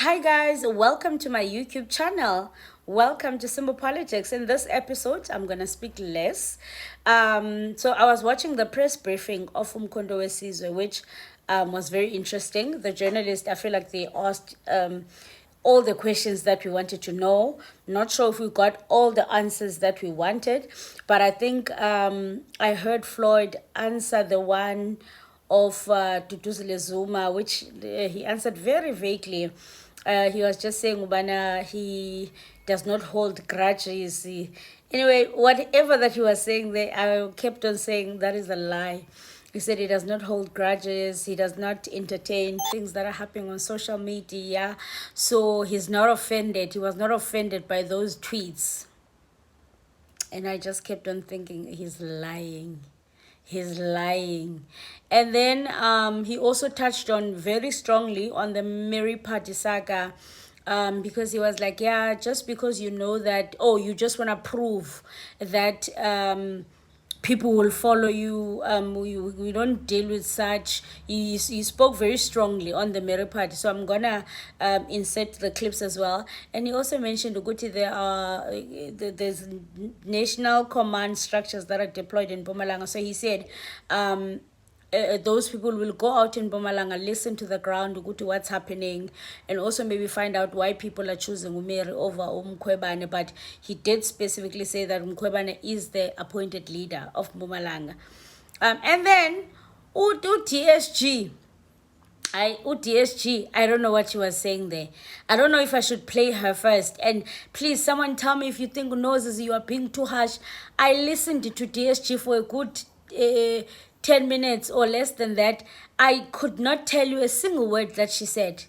Hi guys, welcome to my YouTube channel. Welcome to Simple Politics. In this episode, I'm gonna speak less. So I was watching the press briefing of Umkhonto weSizwe, which was very interesting. The journalist, I feel like they asked all the questions that we wanted to know. Not sure if we got all the answers that we wanted, but I think I heard Floyd answer the one of Duduzile Zuma, which he answered very vaguely. He was just saying Ubana he does not hold grudges. Anyway, whatever that he was saying there, I kept on saying that is a lie. He said he does not hold grudges. He does not entertain things that are happening on social media. So he's not offended. He was not offended by those tweets. And I just kept on thinking, he's lying. He's lying. And then he also touched on very strongly on the Mary Phadi saga, because he was like, yeah, just because you know that, you just want to prove that people will follow you. We don't deal with such. He spoke very strongly on the Mary Party, so I'm gonna insert the clips as well. And he also mentioned Uguti, there's national command structures that are deployed in Mpumalanga. So he said those people will go out in Mpumalanga, listen to the ground, go to what's happening, and also maybe find out why people are choosing Umeri over Umkhwebane. But he did specifically say that Umkhwebane is the appointed leader of Mpumalanga. And then DSG. DSG, I don't know what she was saying there. I don't know if I should play her first. And please, someone tell me if you think noses you are being too harsh. I listened to DSG for a good 10 minutes or less than that. I could not tell you a single word that she said.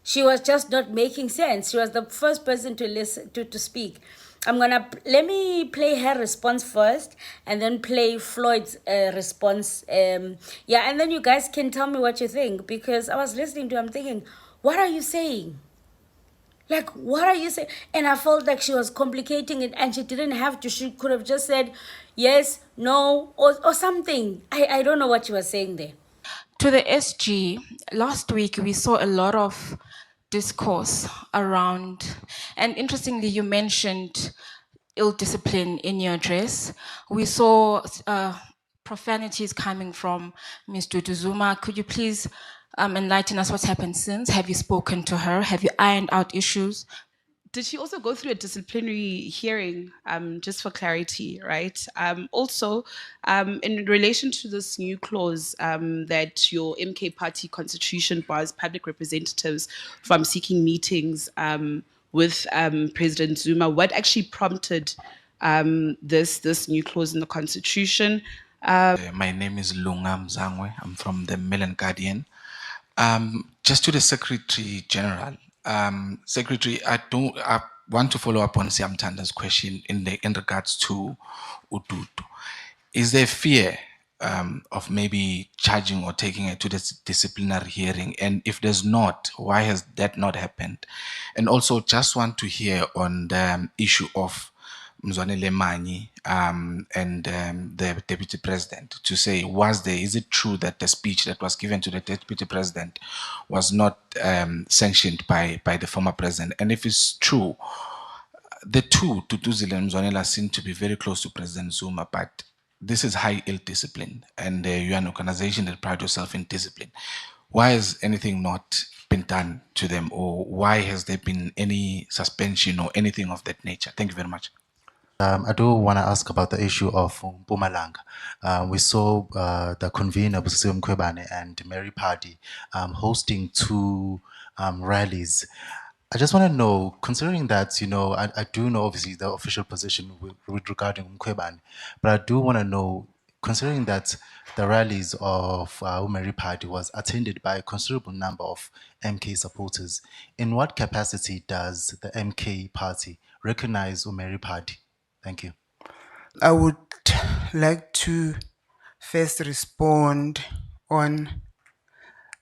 She was just not making sense. She was the first person to listen to speak. Let me play her response first and then play Floyd's response. And then you guys can tell me what you think, because I was listening to her, I'm thinking, what are you saying? Like, what are you saying? And I felt like she was complicating it, and she didn't have to. She could have just said yes, no, or something. I don't know what she was saying there. To the SG, last week we saw a lot of discourse around, and interestingly, you mentioned ill discipline in your address. We saw profanities coming from Ms. Duduzile. Could you please enlighten us what's happened since? Have you spoken to her? Have you ironed out issues? Did she also go through a disciplinary hearing, just for clarity, right? In relation to this new clause that your MK party constitution bars public representatives from seeking meetings with President Zuma, what actually prompted this new clause in the constitution? My name is Lungam Zangwe. I'm from the Mail and Guardian. Just to the Secretary General, Secretary, I want to follow up on Siam Tanda's question in regards to Ututu. Is there fear of maybe charging or taking it to the disciplinary hearing? And if there's not, why has that not happened? And also, just want to hear on the issue of Mzwanele Manyi and the deputy president, to say, is it true that the speech that was given to the deputy president was not sanctioned by the former president? And if it's true, the two, Duduzile and Mzwanele, seem to be very close to President Zuma, but this is high ill discipline, and you are an organization that pride yourself in discipline. Why has anything not been done to them, or why has there been any suspension or anything of that nature? Thank you very much. I do want to ask about the issue of Mpumalanga. We saw the convener, Busisiwe Mkhwebane, and Mary Phadi hosting two rallies. I just want to know, considering that, I do know obviously the official position with regarding Mkhwebane, but I do want to know, considering that the rallies of Mary Phadi was attended by a considerable number of MK supporters, in what capacity does the MK party recognize Mary Phadi? Thank you. I would like to first respond on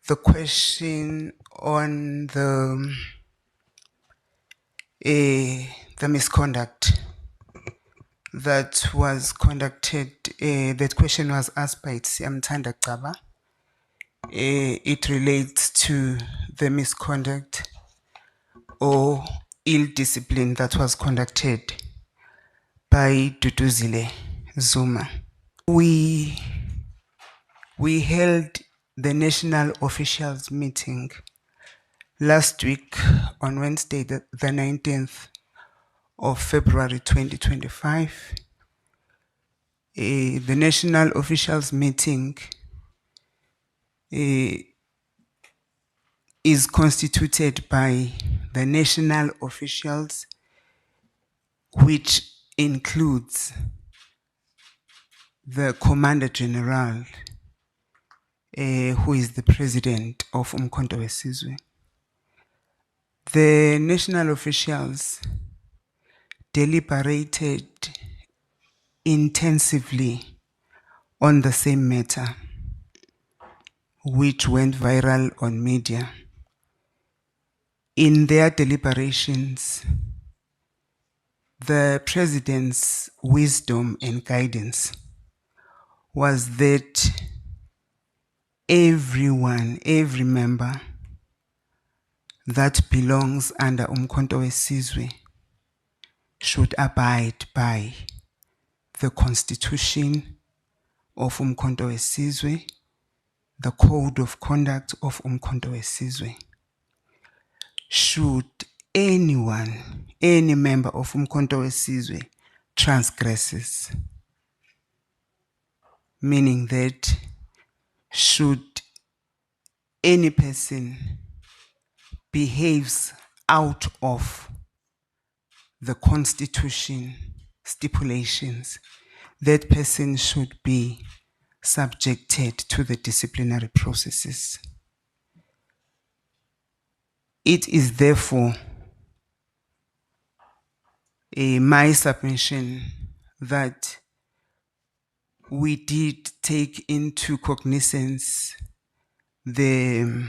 the question on the misconduct that was conducted. That question was asked by Siamthanda Gaba. It relates to the misconduct or ill discipline that was conducted by Duduzile Zuma. We held the national officials meeting last week on Wednesday, the 19th of February 2025. The national officials meeting is constituted by the national officials, which includes the Commander General, who is the president of Umkhonto weSizwe. The national officials deliberated intensively on the same matter, which went viral on media. In their deliberations, the president's wisdom and guidance was that everyone, every member that belongs under Umkhonto weSizwe should abide by the constitution of Umkhonto weSizwe, the code of conduct of Umkhonto weSizwe. Should anyone, any member of Umkhonto weSizwe transgresses, meaning that should any person behaves out of the constitution stipulations, that person should be subjected to the disciplinary processes. It is therefore my submission that we did take into cognizance the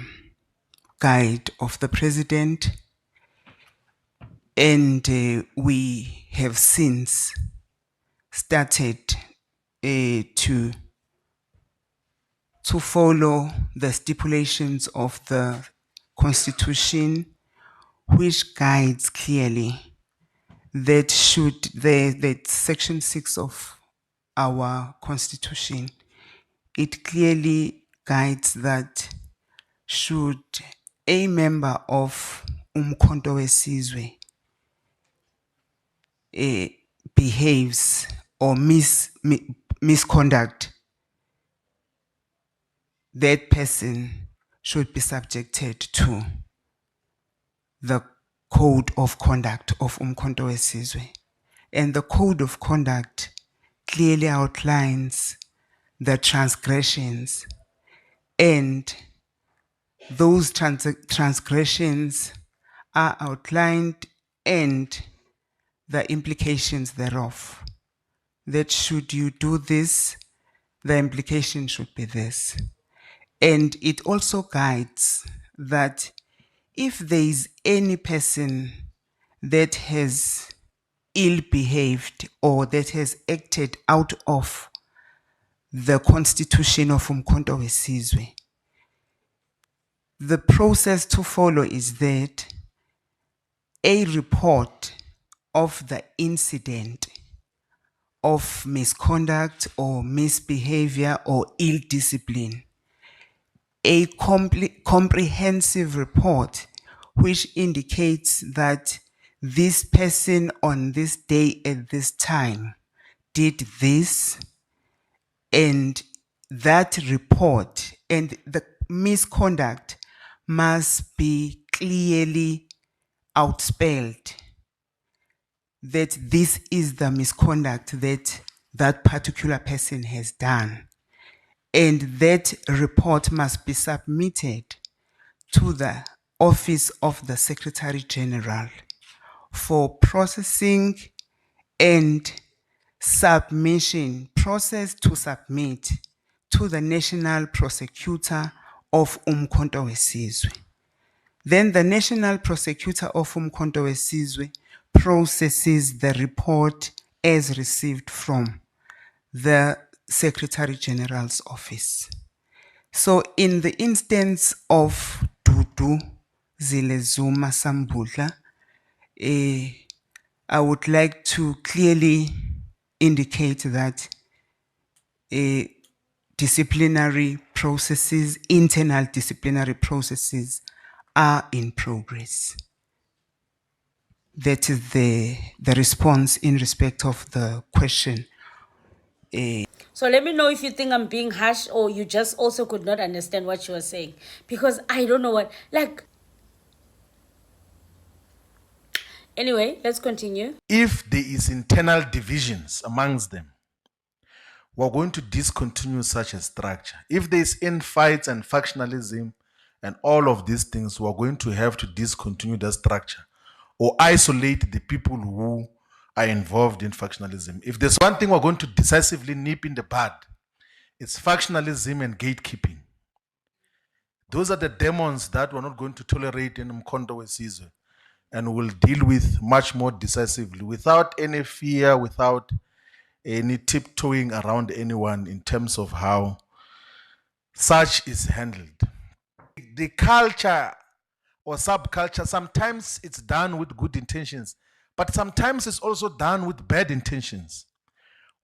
guide of the president, and we have since started to follow the stipulations of the Constitution, which guides clearly that that Section 6 of our Constitution, it clearly guides that should a member of Umkhonto weSizwe behaves or misconduct, that person should be subjected to the code of conduct of Umkhonto weSizwe. And the code of conduct clearly outlines the transgressions, and those transgressions are outlined and the implications thereof. That should you do this, the implication should be this. And it also guides that if there is any person that has ill behaved or that has acted out of the constitution of Umkhonto weSizwe, the process to follow is that a report of the incident of misconduct or misbehavior or ill discipline, a comprehensive report which indicates that this person on this day at this time did this, and that report and the misconduct must be clearly outspelled, that this is the misconduct that that particular person has done. And that report must be submitted to the Office of the Secretary General for processing and submission, process to submit to the National Prosecutor of Umkhonto weSizwe. Then the National Prosecutor of Umkhonto weSizwe processes the report as received from the Secretary General's office. So in the instance of Duduzile Zuma Sambudla, I would like to clearly indicate that disciplinary processes, internal disciplinary processes are in progress. That is the response in respect of the question. So let me know if you think I'm being harsh or you just also could not understand what you were saying. Because I don't know what, like. Anyway, let's continue. If there is internal divisions amongst them, we're going to discontinue such a structure. If there is infights and factionalism and all of these things, we're going to have to discontinue the structure or isolate the people who are involved in factionalism. If there's one thing we're going to decisively nip in the bud, it's factionalism and gatekeeping. Those are the demons that we're not going to tolerate in Mkondo Wesizwe, and will deal with much more decisively, without any fear, without any tiptoeing around anyone in terms of how such is handled. The culture or subculture, sometimes it's done with good intentions, but sometimes it's also done with bad intentions.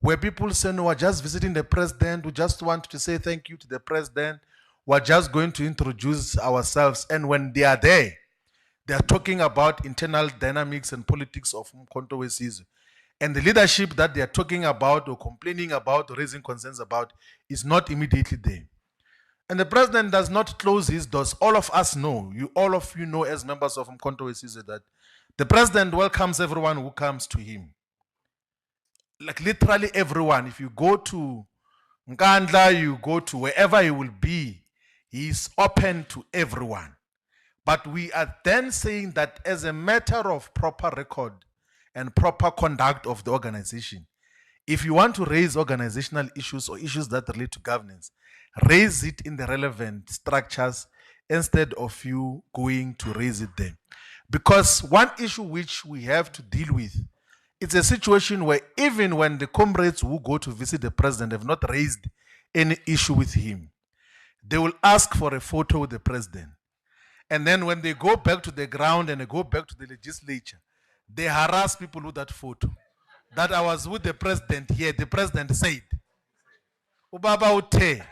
Where people say, no, we're just visiting the president, we just want to say thank you to the president, we're just going to introduce ourselves. And when they are there, they are talking about internal dynamics and politics of Mkhonto Wesizwe. And the leadership that they are talking about or complaining about or raising concerns about is not immediately there. And the president does not close his doors. All of us know, all of you know as members of Mkhonto Wesizwe, that the president welcomes everyone who comes to him. Like literally everyone. If you go to Nkandla, you go to wherever he will be, he is open to everyone. But we are then saying that as a matter of proper record and proper conduct of the organization, if you want to raise organizational issues or issues that relate to governance, raise it in the relevant structures instead of you going to raise it there. Because one issue which we have to deal with, it's a situation where even when the comrades who go to visit the president have not raised any issue with him, they will ask for a photo with the president. And then when they go back to the ground and they go back to the legislature, they harass people with that photo. That I was with the president here, the president said, Ubaba Ute.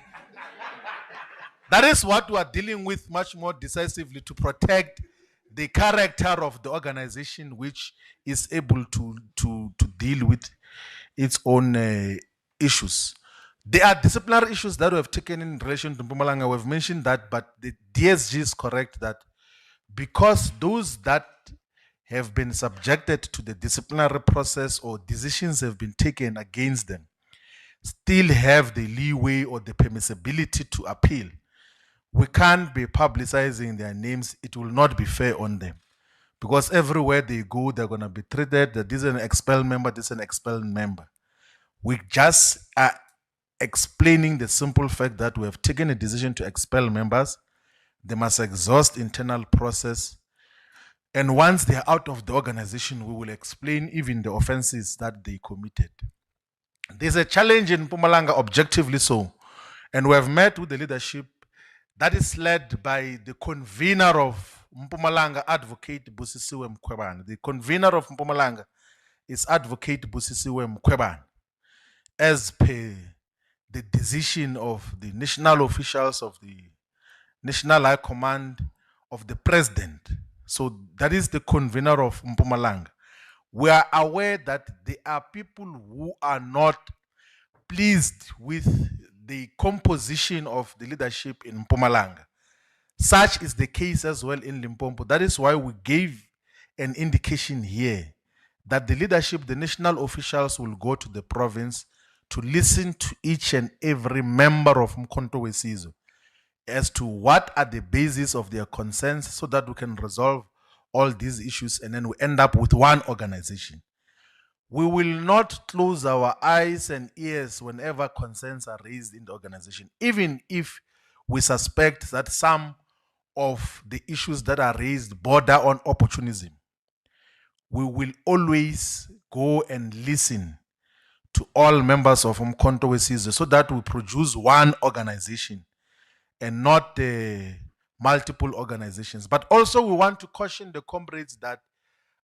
That is what we are dealing with much more decisively to protect the character of the organization, which is able to deal with its own issues. There are disciplinary issues that we have taken in relation to Mpumalanga. We've mentioned that, but the DSG is correct that because those that have been subjected to the disciplinary process or decisions have been taken against them still have the leeway or the permissibility to appeal, we can't be publicizing their names. It will not be fair on them. Because everywhere they go, they're going to be treated that this is an expelled member, this is an expelled member. We just are explaining the simple fact that we have taken a decision to expel members. They must exhaust internal process. And once they are out of the organization, we will explain even the offenses that they committed. There's a challenge in Mpumalanga, objectively so. And we have met with the leadership that is led by the convener of Mpumalanga, Advocate Busisiwe Mkhwebane. The convener of Mpumalanga is Advocate Busisiwe Mkhwebane, as per the decision of the national officials of the National High Command of the President. So that is the convener of Mpumalanga. We are aware that there are people who are not pleased with the composition of the leadership in Mpumalanga. Such is the case as well in Limpopo. That is why we gave an indication here that the leadership, the national officials, will go to the province to listen to each and every member of Mkhonto Wesizwe as to what are the basis of their concerns so that we can resolve all these issues and then we end up with one organization. We will not close our eyes and ears whenever concerns are raised in the organization, even if we suspect that some of the issues that are raised border on opportunism. We will always go and listen to all members of Mkhonto Wesizwe so that we produce one organization and not multiple organizations. But also we want to caution the comrades that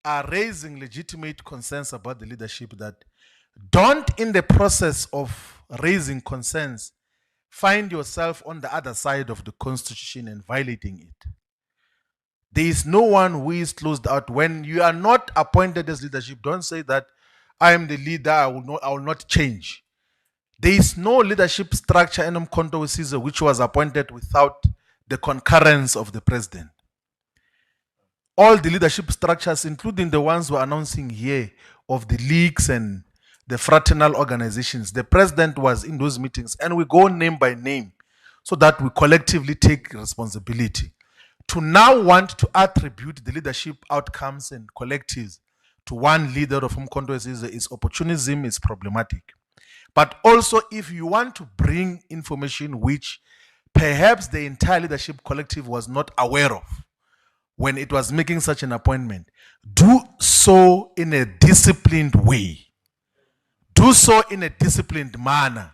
are raising legitimate concerns about the leadership, that don't, in the process of raising concerns, find yourself on the other side of the constitution and violating it. There is no one who is closed out. When you are not appointed as leadership, don't say that I am the leader, I will not change. There is no leadership structure in Umkhonto we Sizwe which was appointed without the concurrence of the president. All the leadership structures, including the ones we're announcing here, of the leagues and the fraternal organizations, the president was in those meetings, and we go name by name so that we collectively take responsibility. To now want to attribute the leadership outcomes and collectives to one leader of Umkhonto we Sizwe is opportunism, is problematic. But also, if you want to bring information which perhaps the entire leadership collective was not aware of when it was making such an appointment, do so in a disciplined way. Do so in a disciplined manner.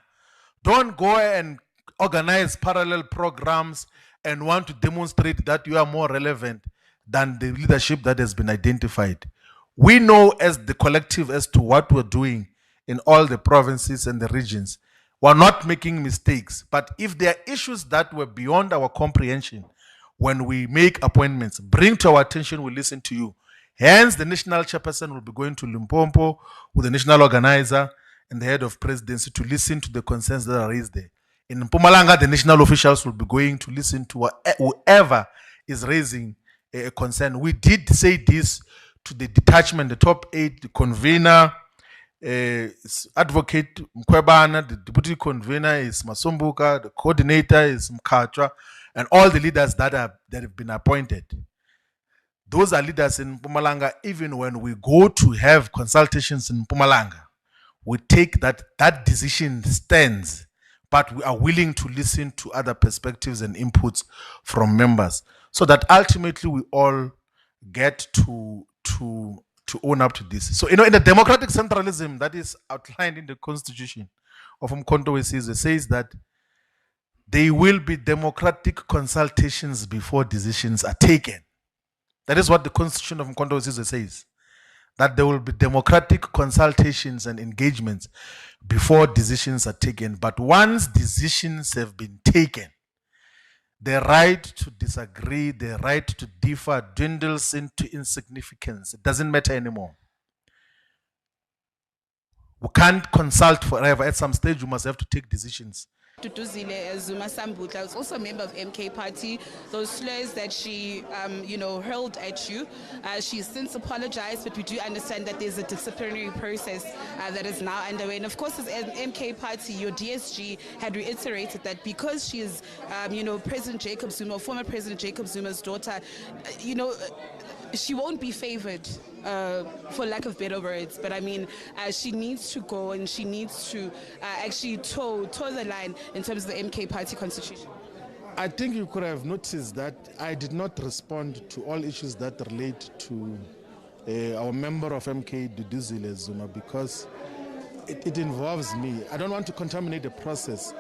Don't go and organize parallel programs and want to demonstrate that you are more relevant than the leadership that has been identified. We know as the collective as to what we're doing in all the provinces and the regions. We're not making mistakes. But if there are issues that were beyond our comprehension, when we make appointments, bring to our attention, we listen to you. Hence, the national chairperson will be going to Limpopo with the national organizer and the head of presidency to listen to the concerns that are raised there. In Mpumalanga, the national officials will be going to listen to whoever is raising a concern. We did say this to the detachment, the top 8, the convener, Advocate Mkwebana, the deputy convener is Masumbuka, the coordinator is Mkachwa, and all the leaders that have been appointed. Those are leaders in Mpumalanga. Even when we go to have consultations in Mpumalanga, we take that decision stands, but we are willing to listen to other perspectives and inputs from members, so that ultimately we all get to own up to this. So, in the democratic centralism that is outlined in the constitution of Umkhonto we Sizwe says that there will be democratic consultations before decisions are taken. That is what the constitution of Umkhonto we Sizwe says. That there will be democratic consultations and engagements before decisions are taken. But once decisions have been taken, the right to disagree, the right to differ dwindles into insignificance. It doesn't matter anymore. We can't consult forever. At some stage, you must have to take decisions. Duduzile, Zuma Sambutla is also a member of MK Party. Those slurs that she, hurled at you, she's since apologized, but we do understand that there's a disciplinary process that is now underway. And of course, as MK Party, your DSG had reiterated that because she is, President Jacob Zuma, former President Jacob Zuma's daughter, she won't be favored, for lack of better words. But I mean, she needs to go and she needs to actually toe the line in terms of the MK Party constitution. I think you could have noticed that I did not respond to all issues that relate to our member of MK, Duduzile Zuma, because it involves me. I don't want to contaminate the process.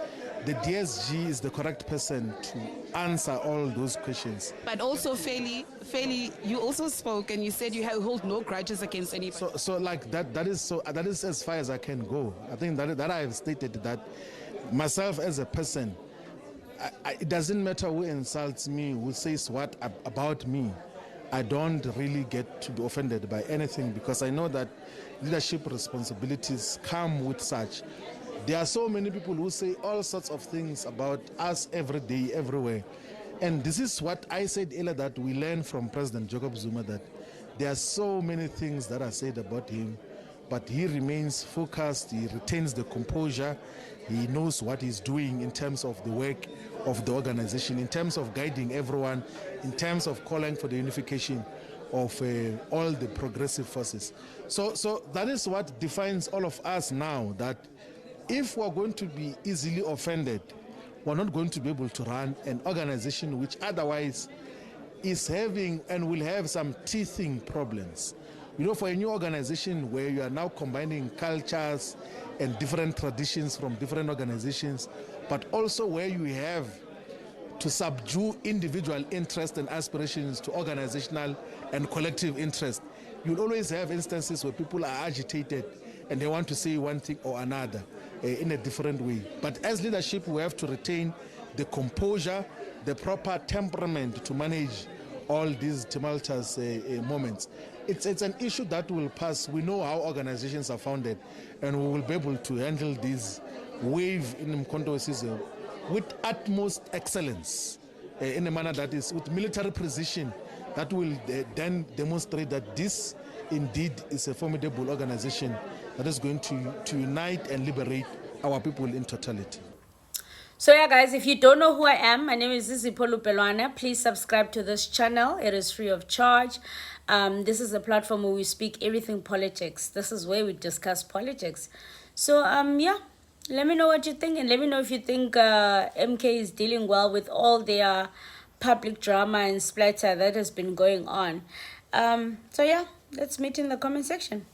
The DSG is the correct person to answer all those questions. But also, Phadi, you also spoke and you said you hold no grudges against anybody. So like that is as far as I can go. I think that I have stated that myself as a person, it doesn't matter who insults me, who says what about me. I don't really get to be offended by anything, because I know that leadership responsibilities come with such. There are so many people who say all sorts of things about us every day, everywhere. And this is what I said earlier, that we learned from President Jacob Zuma, that there are so many things that are said about him, but he remains focused, he retains the composure, he knows what he's doing in terms of the work of the organization, in terms of guiding everyone, in terms of calling for the unification of all the progressive forces. So that is what defines all of us now, that if we're going to be easily offended, we're not going to be able to run an organization which otherwise is having and will have some teething problems. For a new organization where you are now combining cultures and different traditions from different organizations, but also where you have to subdue individual interest and aspirations to organizational and collective interest, You'll always have instances where people are agitated and they want to say one thing or another in a different way. But as leadership, we have to retain the composure, the proper temperament to manage all these tumultuous moments. It's an issue that will pass. We know how organizations are founded, and we will be able to handle this wave in Mkhonto season with utmost excellence, in a manner that is with military precision, that will then demonstrate that this indeed is a formidable organization that is going to unite and liberate our people in totality. So yeah, guys, if you don't know who I am, my name is Zizipho Lupelwana. Please subscribe to this channel. It is free of charge. This is a platform where we speak everything politics. This is where we discuss politics. So yeah, let me know what you think, and let me know if you think MK is dealing well with all their public drama and splatter that has been going on. So yeah, let's meet in the comment section.